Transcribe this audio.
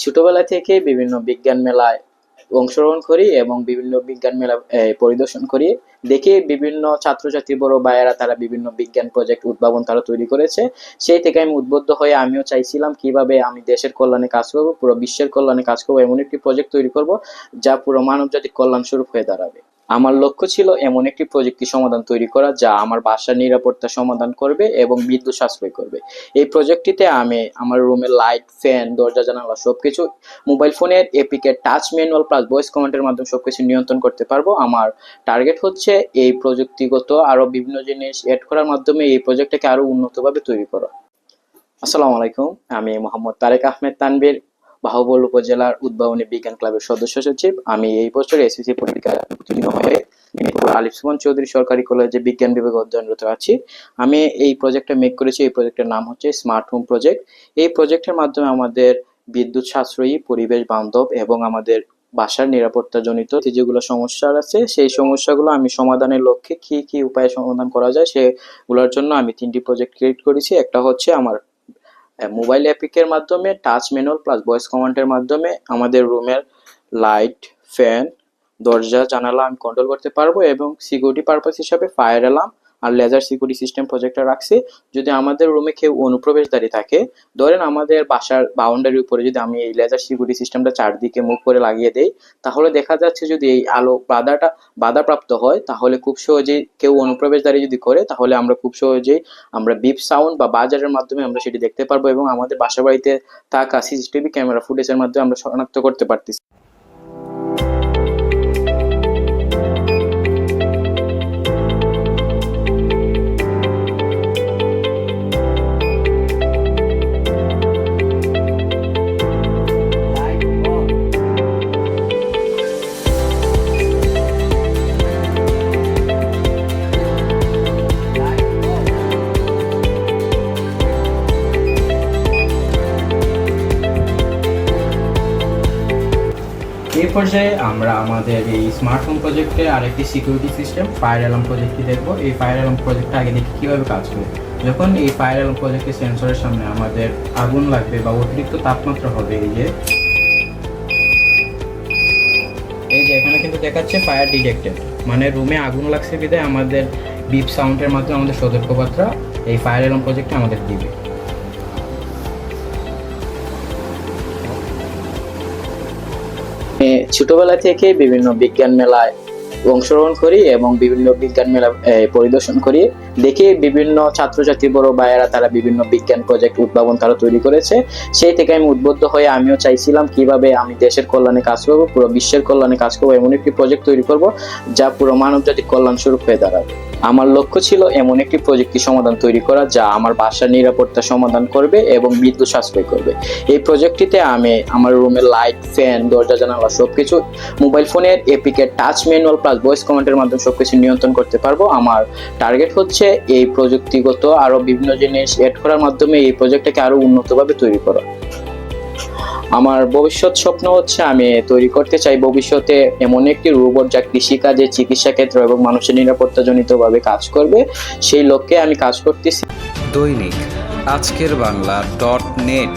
ছোটবেলা থেকে বিভিন্ন বিজ্ঞান মেলায় অংশগ্রহণ করি এবং বিভিন্ন বিজ্ঞান মেলা পরিদর্শন করি। দেখি বিভিন্ন ছাত্রছাত্রী বড় ভাইয়েরা তারা বিভিন্ন বিজ্ঞান প্রজেক্ট উদ্ভাবন তারা তৈরি করেছে। সেই থেকে আমি উদ্বুদ্ধ হয়ে আমিও চাইছিলাম কিভাবে আমি দেশের কল্যাণে কাজ করব, পুরো বিশ্বের কল্যাণে কাজ করব, এমন একটি প্রজেক্ট তৈরি করব যা পুরো মানব জাতির কল্যাণ স্বরূপ হয়ে দাঁড়াবে। আমার লক্ষ্য ছিল এমন একটি প্রযুক্তি সমাধান তৈরি করা যা আমার বাসার নিরাপত্তা সমাধান করবে এবং বিদ্যুৎ সাশ্রয় করবে। এই প্রজেক্টটিতে আমি আমার রুমের লাইট, ফ্যান, দরজা, জানালা সবকিছু মোবাইল ফোনের APK touch manual plus voice কমান্ডের মাধ্যমে সবকিছু নিয়ন্ত্রণ করতে পারবো। আমার টার্গেট হচ্ছে এই প্রযুক্তিগত আরো বিভিন্ন জিনিস এড করার মাধ্যমে এই প্রজেক্টটাকে আরো উন্নতভাবে তৈরি করা। আসসালামু আলাইকুম, আমি মোহাম্মদ তারেক আহমেদ তানভীর, বাহুবল উপজেলার উদ্ভাবনী বিজ্ঞান ক্লাবের সদস্য সচিব। আমি এই বছর এসএসসি পরীক্ষায় উত্তীর্ণ হয়ে মিরপুর আলিফ সুমন চৌধুরী সরকারি কলেজে বিজ্ঞান বিভাগে অধ্যয়নরত আছি। আমি এই প্রজেক্টটা মেক করেছি। এই প্রজেক্টের নাম হচ্ছে স্মার্ট হোম প্রজেক্ট। এই প্রজেক্টের মাধ্যমে আমাদের বিদ্যুৎ সাশ্রয়ী, পরিবেশ বান্ধব এবং আমাদের বাসার নিরাপত্তা জনিত যেগুলো সমস্যা আছে সেই সমস্যাগুলো আমি সমাধানের লক্ষ্যে কি কি উপায়ে সমাধান করা যায় সেগুলোর জন্য আমি 3টি প্রজেক্ট ক্রিয়েট করেছি। একটা হচ্ছে আমার মোবাইল অ্যাপিকের মাধ্যমে টাচ ম্যানুয়াল প্লাস ভয়েস কমান্ডের মাধ্যমে আমাদের রুমের লাইট, ফ্যান, দরজা, জানালা আমি কন্ট্রোল করতে পারবো এবং সিকিউরিটি পারপাস হিসাবে ফায়ার অ্যালার্ম আর লেজার সিকিউরিটি সিস্টেম প্রজেক্টটা রাখছি। যদি আমাদের রুমে কেউ অনুপ্রবেশকারী থাকে, ধরেন আমাদের বাসার বাউন্ডারির উপরে যদি আমি এই লেজার সিকিউরিটি সিস্টেমটা চারদিকে মুভ করে লাগিয়ে দেই, তাহলে দেখা যাচ্ছে যদি এই আলো বাধাপ্রাপ্ত হয় তাহলে খুব সহজেই কেউ অনুপ্রবেশকারী যদি করে তাহলে আমরা খুব সহজেই আমরা বিপ সাউন্ড বা বাজারের মাধ্যমে আমরা সেটি দেখতে পারবো এবং আমাদের বাসা বাড়িতে থাকা সিসিটিভি ক্যামেরা ফুটেজের মাধ্যমে আমরা শনাক্ত করতে পারতেছি। এই পর্যায়ে আমরা আমাদের এই স্মার্ট হোম প্রজেক্টে আরেকটি সিকিউরিটি সিস্টেম ফায়ার অ্যালার্ম প্রজেক্টটি দেখবো। এই ফায়ার অ্যালার্ম প্রজেক্টটা আগে দেখি কীভাবে কাজ করে। যখন এই ফায়ার অ্যালার্ম প্রজেক্টের সেন্সরের সামনে আমাদের আগুন লাগবে বা অতিরিক্ত তাপমাত্রা হবে, এই যে এখানে কিন্তু দেখাচ্ছে ফায়ার ডিটেক্টেড, মানে রুমে আগুন লাগছে বিধায় আমাদের বিপ সাউন্ডের মাধ্যমে আমাদের সতর্কবার্তা এই ফায়ার অ্যালার্ম প্রজেক্টে আমাদের দিবে। ছোটবেলা থেকে বিভিন্ন বিজ্ঞান মেলায় অংশগ্রহণ করি এবং বিভিন্ন বিজ্ঞান মেলা পরিদর্শন করি। দেখি বিভিন্ন ছাত্রছাত্রী বড় ভাইয়েরা তারা বিভিন্ন বিজ্ঞান প্রজেক্ট উদ্ভাবন তারা তৈরি করেছে। সেই থেকে আমি উদ্বুদ্ধ হয়ে আমিও চাইছিলাম কিভাবে আমি দেশের কল্যাণে কাজ করব, পুরো বিশ্বের কল্যাণে কাজ করব, এমন একটি প্রজেক্ট তৈরি করব যা পুরো মানব জাতির কল্যাণ স্বরূপ হয়ে দাঁড়াবে। আমার লক্ষ্য ছিল এমন একটি প্রযুক্তি সমাধান তৈরি করা যা আমার বাসার নিরাপত্তা সমাধান করবে এবং বিদ্যুৎ সাশ্রয় করবে। এই প্রজেক্টটিতে আমি আমার রুমের লাইট, ফ্যান, দরজা, জানালা সবকিছু মোবাইল ফোনের APK touch manual plus voice কমান্ডের মাধ্যমে সবকিছু নিয়ন্ত্রণ করতে পারবো। আমার টার্গেট হচ্ছে এই প্রযুক্তিগত আরো বিভিন্ন জিনিস এড করার মাধ্যমে এই প্রজেক্টটাকে আরো উন্নতভাবে তৈরি করা। আমার ভবিষ্যৎ স্বপ্ন হচ্ছে আমি তৈরি করতে চাই ভবিষ্যতে এমন একটি রোবট যা কৃষিকাজে, চিকিৎসা ক্ষেত্র এবং মানুষের নিরাপত্তা জনিতভাবে কাজ করবে। সেই লক্ষ্যে আমি কাজ করতেছি। দৈনিক আজকের বাংলা .net